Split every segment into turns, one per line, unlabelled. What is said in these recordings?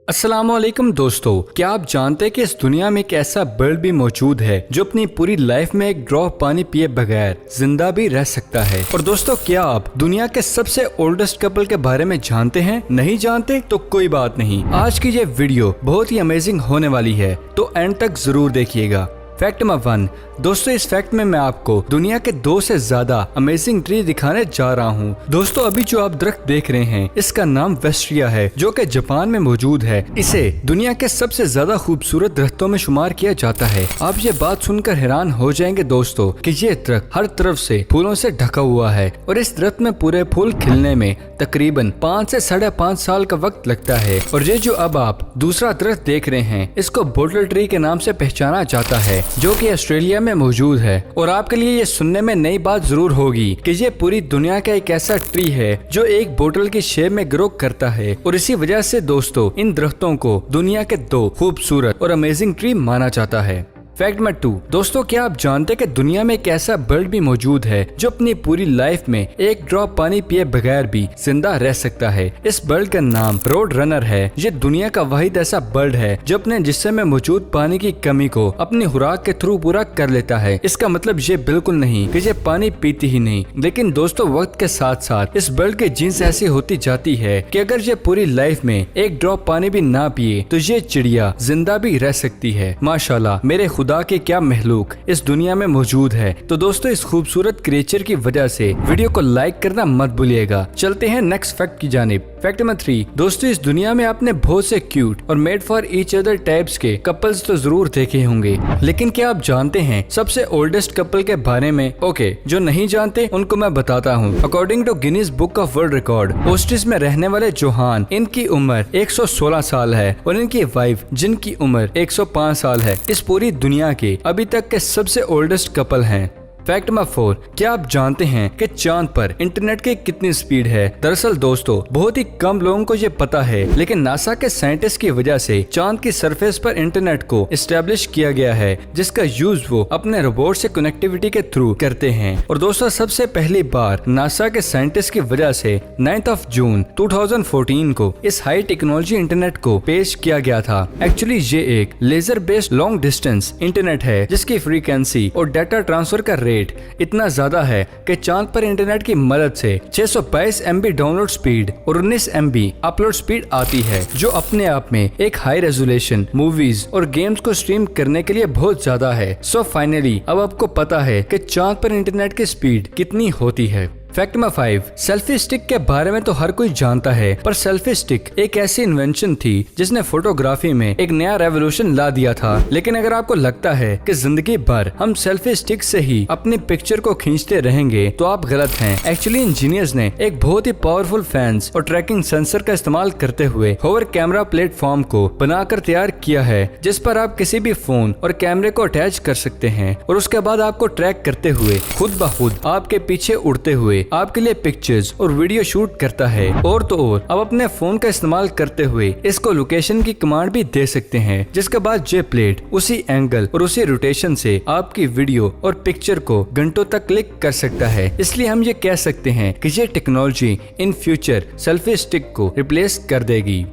अस्सलामुअलैकुम दोस्तों, क्या आप जानते हैं कि इस दुनिया में एक ऐसा बर्ड भी मौजूद है जो अपनी पूरी लाइफ में एक ड्रॉप पानी पिए बगैर जिंदा भी रह सकता है। और दोस्तों, क्या आप दुनिया के सबसे ओल्डेस्ट कपल के बारे में जानते हैं? नहीं जानते तो कोई बात नहीं, आज की ये वीडियो बहुत ही अमेजिंग होने वाली है, तो एंड तक जरूर देखिएगा। फैक्ट नंबर 1 दोस्तों, इस फैक्ट में मैं आपको दुनिया के 2 से ज्यादा अमेजिंग ट्री दिखाने जा रहा हूँ। दोस्तों, अभी जो आप दरख्त देख रहे हैं इसका नाम वेस्ट्रिया है, जो कि जापान में मौजूद है। इसे दुनिया के सबसे ज्यादा खूबसूरत दरख्तों में शुमार किया जाता है। आप ये बात सुनकर हैरान हो जाएंगे दोस्तों कि ये दरख्त हर तरफ से फूलों से ढका हुआ है और इस दरख्त में पूरे फूल खिलने में तकरीबन 5 से 5.5 साल का वक्त लगता है। और ये जो अब आप दूसरा दरख्त देख रहे हैं इसको बोटल ट्री के नाम से पहचाना जाता है, जो कि ऑस्ट्रेलिया में मौजूद है। और आपके लिए ये सुनने में नई बात जरूर होगी कि ये पूरी दुनिया का एक ऐसा ट्री है जो एक बोतल की शेप में ग्रो करता है। और इसी वजह से दोस्तों, इन दरख्तों को दुनिया के 2 खूबसूरत और अमेजिंग ट्री माना जाता है। फैक्ट नंबर 2 दोस्तों, क्या आप जानते हैं कि दुनिया में एक ऐसा बर्ड भी मौजूद है जो अपनी पूरी लाइफ में एक ड्रॉप पानी पिए बगैर भी जिंदा रह सकता है। इस बर्ड का नाम रोड रनर है। ये दुनिया का वाहिद ऐसा बर्ड है जो अपने जिस्म में मौजूद पानी की कमी को अपनी खुराक के थ्रू पूरा कर लेता है। इसका मतलब ये बिल्कुल नहीं कि ये पानी पीती ही नहीं, लेकिन दोस्तों वक्त के साथ साथ इस बर्ड की जीन्स ऐसी होती जाती है कि अगर ये पूरी लाइफ में एक ड्रॉप पानी भी ना पिए तो ये चिड़िया जिंदा भी रह सकती है। माशाल्लाह, मेरे खुदा के क्या महलूक इस दुनिया में मौजूद है। तो दोस्तों, इस खूबसूरत क्रिएचर की वजह से वीडियो को लाइक करना मत भूलिएगा। चलते हैं नेक्स्ट फैक्ट की जानिब। फैक्ट नंबर 3 दोस्तों, इस दुनिया में आपने बहुत से क्यूट और made for each other types के कपल्स तो जरूर देखे होंगे, लेकिन क्या आप जानते हैं सबसे ओल्डेस्ट कपल के बारे में? ओके, जो नहीं जानते उनको मैं बताता हूँ। According to Guinness book of world record, ostrich में रहने वाले जोहान, इनकी उम्र 116 साल है और इनकी वाइफ जिनकी उम्र 105 साल है, इस पूरी दुनिया के अभी तक के सबसे ओल्डेस्ट कपल हैं। फैक्ट नंबर 4 क्या आप जानते हैं कि चांद पर इंटरनेट की कितनी स्पीड है? दरअसल दोस्तों, बहुत ही कम लोगों को ये पता है, लेकिन नासा के साइंटिस्ट की वजह से चांद की सरफेस पर इंटरनेट को एस्टेब्लिश किया गया है, जिसका यूज वो अपने रोबोट से कनेक्टिविटी के थ्रू करते हैं। और दोस्तों, सबसे पहली बार नासा के साइंटिस्ट की वजह से 9 जून 2014 को इस हाई टेक्नोलॉजी इंटरनेट को पेश किया गया था। एक्चुअली ये एक laser based long distance internet है, जिसकी फ्रीक्वेंसी और डाटा ट्रांसफर का रेट इतना ज्यादा है कि चांद पर इंटरनेट की मदद से 622 MB डाउनलोड स्पीड और 19 MB अपलोड स्पीड आती है, जो अपने आप में एक हाई रेजोल्यूशन मूवीज और गेम्स को स्ट्रीम करने के लिए बहुत ज्यादा है। सो फाइनली अब आपको पता है कि चांद पर इंटरनेट की स्पीड कितनी होती है। फैक्ट नंबर 5 सेल्फी स्टिक के बारे में तो हर कोई जानता है, पर सेल्फी स्टिक एक ऐसी इन्वेंशन थी जिसने फोटोग्राफी में एक नया रेवोल्यूशन ला दिया था। लेकिन अगर आपको लगता है कि जिंदगी भर हम सेल्फी स्टिक से ही अपनी पिक्चर को खींचते रहेंगे तो आप गलत हैं। एक्चुअली इंजीनियर्स ने एक बहुत ही पावरफुल फैंस और ट्रैकिंग सेंसर का इस्तेमाल करते हुए होवर कैमरा प्लेटफॉर्म को बनाकर तैयार किया है, जिस पर आप किसी भी फोन और कैमरे को अटैच कर सकते हैं और उसके बाद आपको ट्रैक करते हुए खुद ब खुद आपके पीछे उड़ते हुए आपके लिए पिक्चर्स और वीडियो शूट करता है। और तो और अब अपने फोन का इस्तेमाल करते हुए इसको लोकेशन की कमांड भी दे सकते हैं, जिसके बाद ये प्लेट उसी एंगल और उसी रोटेशन से आपकी वीडियो और पिक्चर को घंटों तक क्लिक कर सकता है। इसलिए हम ये कह सकते हैं कि ये technology in future selfie stick को रिप्लेस कर देगी।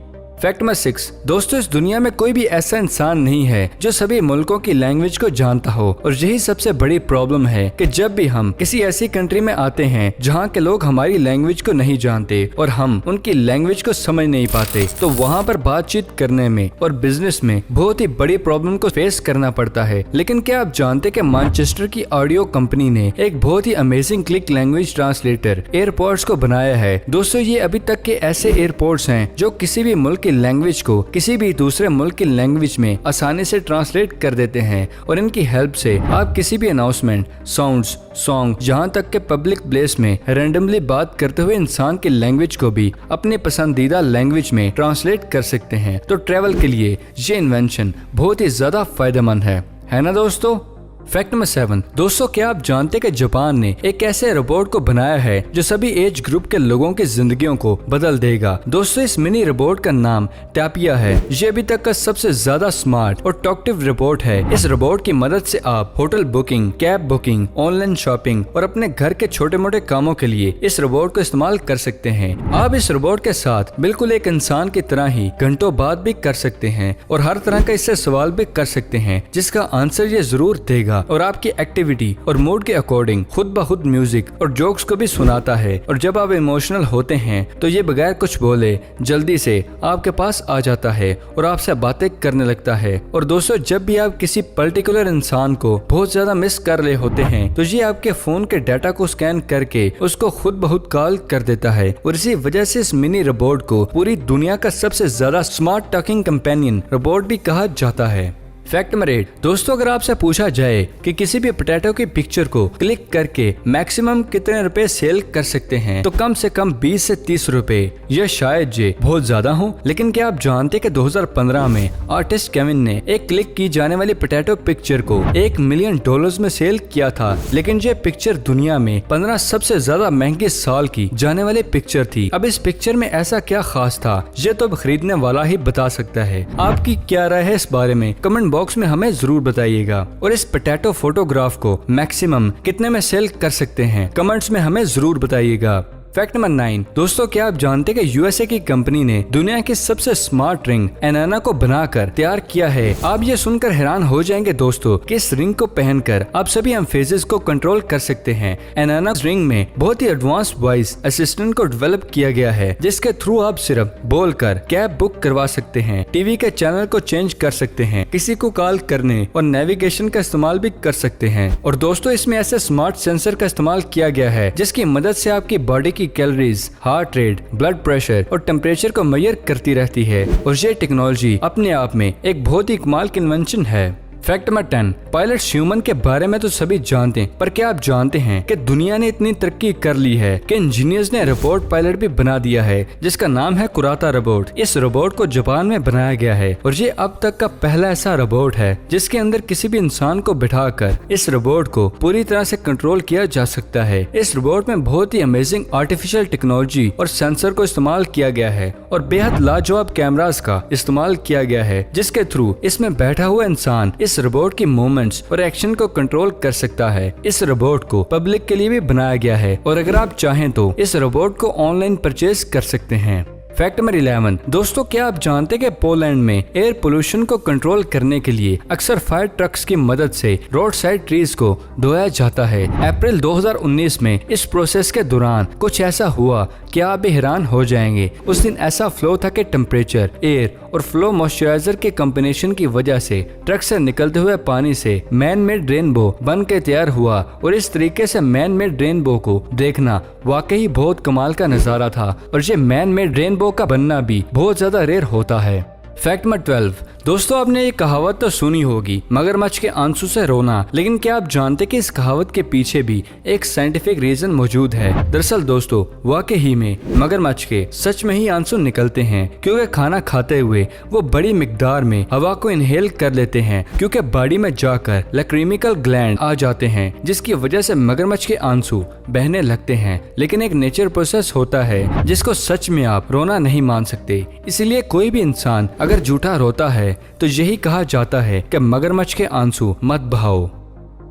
फैक्ट नंबर 6 दोस्तों, इस दुनिया में कोई भी ऐसा इंसान नहीं है जो सभी मुल्कों की लैंग्वेज को जानता हो। और यही सबसे बड़ी प्रॉब्लम है कि जब भी हम किसी ऐसी कंट्री में आते हैं जहाँ के लोग हमारी लैंग्वेज को नहीं जानते और हम उनकी लैंग्वेज को समझ नहीं पाते, तो वहाँ पर बातचीत करने में और बिजनेस में बहुत ही बड़ी प्रॉब्लम को फेस करना पड़ता है। लेकिन क्या आप जानते कि मैनचेस्टर की ऑडियो कंपनी ने एक बहुत ही amazing click language translator airports को बनाया है? दोस्तों, ये अभी तक के ऐसे एयरपोर्ट्स हैं जो किसी भी मुल्क की लैंग्वेज को किसी भी दूसरे मुल्क की लैंग्वेज में आसानी से ट्रांसलेट कर देते हैं। और इनकी हेल्प से आप किसी भी अनाउंसमेंट, साउंड्स, सॉन्ग, जहां तक के पब्लिक प्लेस में रैंडमली बात करते हुए इंसान की लैंग्वेज को भी अपनी पसंदीदा लैंग्वेज में ट्रांसलेट कर सकते हैं। तो ट्रैवल के लिए ये इन्वेंशन बहुत ही ज्यादा फायदेमंद है ना दोस्तों? फैक्ट नंबर 7, दोस्तों क्या आप जानते हैं कि जापान ने एक ऐसे रोबोट को बनाया है जो सभी एज ग्रुप के लोगों की जिंदगियों को बदल देगा। दोस्तों इस मिनी रोबोट का नाम टैपिया है। ये अभी तक का सबसे ज्यादा स्मार्ट और टॉकटिव रोबोट है। इस रोबोट की मदद से आप hotel booking, cab booking, online shopping और अपने घर के छोटे मोटे कामों के लिए इस रोबोट को इस्तेमाल कर सकते हैं। आप इस रोबोट के साथ बिल्कुल एक इंसान की तरह ही घंटों बात भी कर सकते हैं और हर तरह का इससे सवाल भी कर सकते हैं जिसका आंसर ये जरूर देगा और आपकी एक्टिविटी और मूड के अकॉर्डिंग खुद ब खुद म्यूजिक और जोक्स को भी सुनाता है। और जब आप इमोशनल होते हैं तो ये बगैर कुछ बोले जल्दी से आपके पास आ जाता है और आपसे बातें करने लगता है। और दोस्तों जब भी आप किसी पर्टिकुलर इंसान को बहुत ज्यादा मिस कर रहे होते हैं तो ये आपके फोन के डाटा को स्कैन करके उसको खुद ब खुद कॉल कर देता है। और इसी वजह से इस मिनी रोबोट को पूरी दुनिया का सबसे ज्यादा स्मार्ट टॉकिंग कंपेनियन रोबोट भी कहा जाता है। फैक्ट नंबर 8, दोस्तों अगर आपसे पूछा जाए कि किसी भी पोटैटो की पिक्चर को क्लिक करके मैक्सिमम कितने रुपए सेल कर सकते हैं तो कम से कम 20 से 30 रुपए। यह शायद जे बहुत ज्यादा हो, लेकिन क्या आप जानते कि 2015 में आर्टिस्ट केविन ने एक क्लिक की जाने वाली पोटैटो पिक्चर को $1 मिलियन में सेल किया था। लेकिन ये पिक्चर दुनिया में 15 सबसे ज्यादा महंगी साल की जाने वाली पिक्चर थी। अब इस पिक्चर में ऐसा क्या खास था ये तो अब खरीदने वाला ही बता सकता है। आपकी क्या राय है इस बारे में कमेंट बॉक्स में हमें जरूर बताइएगा। और इस पोटैटो फोटोग्राफ को मैक्सिमम कितने में सेल कर सकते हैं कमेंट्स में हमें जरूर बताइएगा। फैक्ट नंबर 9, दोस्तों क्या आप जानते हैं कि यूएसए की कंपनी ने दुनिया की सबसे स्मार्ट रिंग एनाना को बनाकर तैयार किया है। आप ये सुनकर हैरान हो जाएंगे दोस्तों कि इस रिंग को पहनकर आप सभी एम्फेसिस को कंट्रोल कर सकते हैं। एनाना रिंग में बहुत ही एडवांस वॉइस असिस्टेंट को डेवलप किया गया है जिसके थ्रू आप सिर्फ बोलकर कैब बुक करवा सकते हैं, टीवी के चैनल को चेंज कर सकते हैं, किसी को कॉल करने और नेविगेशन का इस्तेमाल भी कर सकते हैं। और दोस्तों इसमें ऐसे स्मार्ट सेंसर का इस्तेमाल किया गया है जिसकी मदद से आपकी बॉडी की calories, heart rate, blood pressure और टेम्परेचर को मेजर करती रहती है। और ये टेक्नोलॉजी अपने आप में एक बहुत ही कमाल की इन्वेंशन है। फैक्ट नंबर 10, पायलट ह्यूमन के बारे में तो सभी जानते हैं, पर क्या आप जानते हैं कि दुनिया ने इतनी तरक्की कर ली है कि इंजीनियर्स ने रोबोट पायलट भी बना दिया है जिसका नाम है कुराता रोबोट। इस रोबोट को जापान में बनाया गया है और ये अब तक का पहला ऐसा रोबोट है जिसके अंदर किसी भी इंसान को बिठाकर इस रोबोट को पूरी तरह से कंट्रोल किया जा सकता है। इस रोबोट में बहुत ही अमेजिंग आर्टिफिशियल टेक्नोलॉजी और सेंसर को इस्तेमाल किया गया है और बेहद लाजवाब कैमरास का इस्तेमाल किया गया है जिसके थ्रू इसमें बैठा हुआ इंसान इस रोबोट की मूवमेंट्स और एक्शन को कंट्रोल कर सकता है। इस रोबोट को पब्लिक के लिए भी बनाया गया है और अगर आप चाहें तो इस रोबोट को ऑनलाइन परचेज कर सकते हैं। फैक्ट नंबर 11, दोस्तों क्या आप जानते हैं कि पोलैंड में एयर पोल्यूशन को कंट्रोल करने के लिए अक्सर फायर ट्रक्स की मदद से रोड साइड ट्रीज को ढोया जाता है। अप्रैल 2019 में इस प्रोसेस के दौरान कुछ ऐसा हुआ कि आप भी हैरान हो जाएंगे। उस दिन ऐसा फ्लो था कि टेम्परेचर, एयर और फ्लो मॉइस्चराइजर के कॉम्बिनेशन की वजह से ट्रक से निकलते हुए पानी से मैन मेड रेनबो बन के तैयार हुआ। और इस तरीके से मैन मेड रेनबो को देखना वाकई बहुत कमाल का नजारा था और ये मैन मेड रेनबो का बनना भी बहुत ज्यादा रेयर होता है। फैक्ट नंबर 12, दोस्तों आपने ये कहावत तो सुनी होगी, मगरमच्छ के आंसू से रोना, लेकिन क्या आप जानते कि इस कहावत के पीछे भी एक साइंटिफिक रीजन मौजूद है। दरअसल दोस्तों वाकई में मगरमच्छ के सच में ही आंसू निकलते हैं क्योंकि खाना खाते हुए वो बड़ी मिकदार में हवा को इनहेल कर लेते हैं क्योंकि बॉडी में जाकर लैक्रिमिकल ग्लैंड आ जाते हैं जिसकी वजह से मगरमच्छ के आंसू बहने लगते हैं। लेकिन एक नेचर प्रोसेस होता है जिसको सच में आप रोना नहीं मान सकते, इसीलिए कोई भी इंसान अगर झूठा रोता है तो यही कहा जाता है कि मगरमच्छ के आंसू मत बहाओ।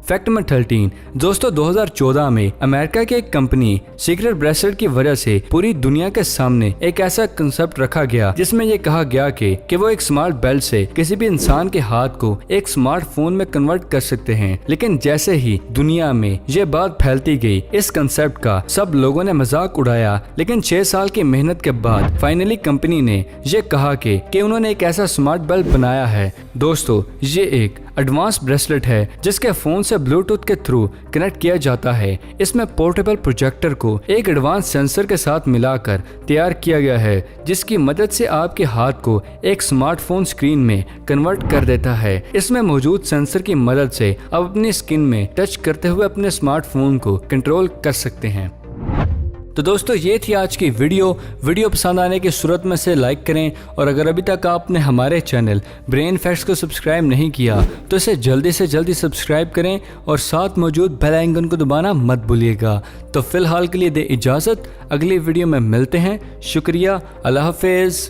फैक्ट नंबर 13, दोस्तों 2014 में अमेरिका की एक कंपनी सीक्रेट ब्रेसलेट की वजह से पूरी दुनिया के सामने एक ऐसा कंसेप्ट रखा गया जिसमें यह कहा गया कि वो एक स्मार्ट बेल्ट से किसी भी इंसान के हाथ को एक स्मार्टफोन में कन्वर्ट कर सकते हैं। लेकिन जैसे ही दुनिया में ये बात फैलती गई इस कंसेप्ट का सब लोगों ने मजाक उड़ाया। लेकिन 6 साल की मेहनत के बाद फाइनली कंपनी ने ये कहा कि उन्होंने एक ऐसा स्मार्ट बेल्ट बनाया है। दोस्तों ये एक एडवांस ब्रेसलेट है जिसके फोन से ब्लूटूथ के थ्रू कनेक्ट किया जाता है। इसमें पोर्टेबल प्रोजेक्टर को एक एडवांस सेंसर के साथ मिलाकर तैयार किया गया है जिसकी मदद से आपके हाथ को एक स्मार्टफोन स्क्रीन में कन्वर्ट कर देता है। इसमें मौजूद सेंसर की मदद से आप अपनी स्किन में टच करते हुए अपने स्मार्टफोन को कंट्रोल कर सकते हैं। तो दोस्तों ये थी आज की वीडियो पसंद आने की सूरत में से लाइक करें, और अगर अभी तक आपने हमारे चैनल ब्रेन फैक्ट्स को सब्सक्राइब नहीं किया तो इसे जल्दी से जल्दी सब्सक्राइब करें और साथ मौजूद बेल आइकन को दबाना मत भूलिएगा। तो फिलहाल के लिए दे इजाज़त, अगली वीडियो में मिलते हैं। शुक्रिया, अल्लाह हाफिज़।